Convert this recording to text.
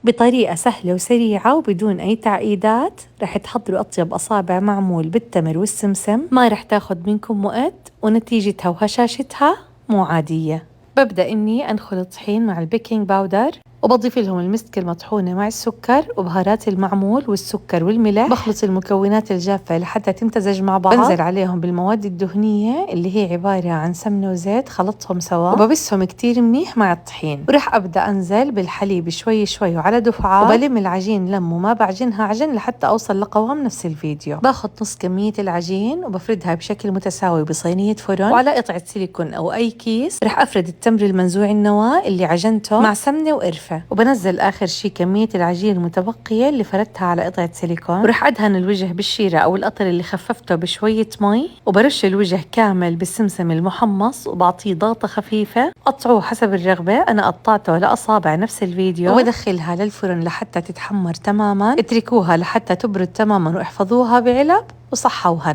بطريقة سهلة وسريعة وبدون أي تعقيدات. رح تحضروا أطيب أصابع معمول بالتمر والسمسم، ما رح تاخد منكم وقت ونتيجتها وهشاشتها مو عادية. ببدأ إني أنخل الطحين مع البيكنج باودر وبضيف لهم المستكة المطحونة مع السكر وبهارات المعمول والسكر والملح. بخلط المكونات الجافة لحتى تمتزج مع بعض. بنزل عليهم بالمواد الدهنية اللي هي عبارة عن سمنة وزيت، خلطهم سوا وببسهم كتير منيح مع الطحين. ورح أبدأ أنزل بالحليب شوي شوي وعلى دفعات، وبلم العجين لم وما بعجنها عجن لحتى أوصل لقوام نفس الفيديو. باخد نص كمية العجين وبفردها بشكل متساوي بصينية فرن، وعلى قطعة سيليكون أو أي كيس رح أفرد التمر المنزوع النواة اللي عجنته مع سمنة وقرفة. وبنزل آخر شي كمية العجين المتبقية اللي فردتها على قطعة سيليكون. ورح أدهن الوجه بالشيرة أو القطر اللي خففته بشوية مي، وبرش الوجه كامل بالسمسم المحمص وبعطيه ضغطة خفيفة. قطعوه حسب الرغبة، أنا قطعته لأصابع نفس الفيديو. وبدخلها للفرن لحتى تتحمر تماما. اتركوها لحتى تبرد تماما واحفظوها بعلب وصحة وهنا.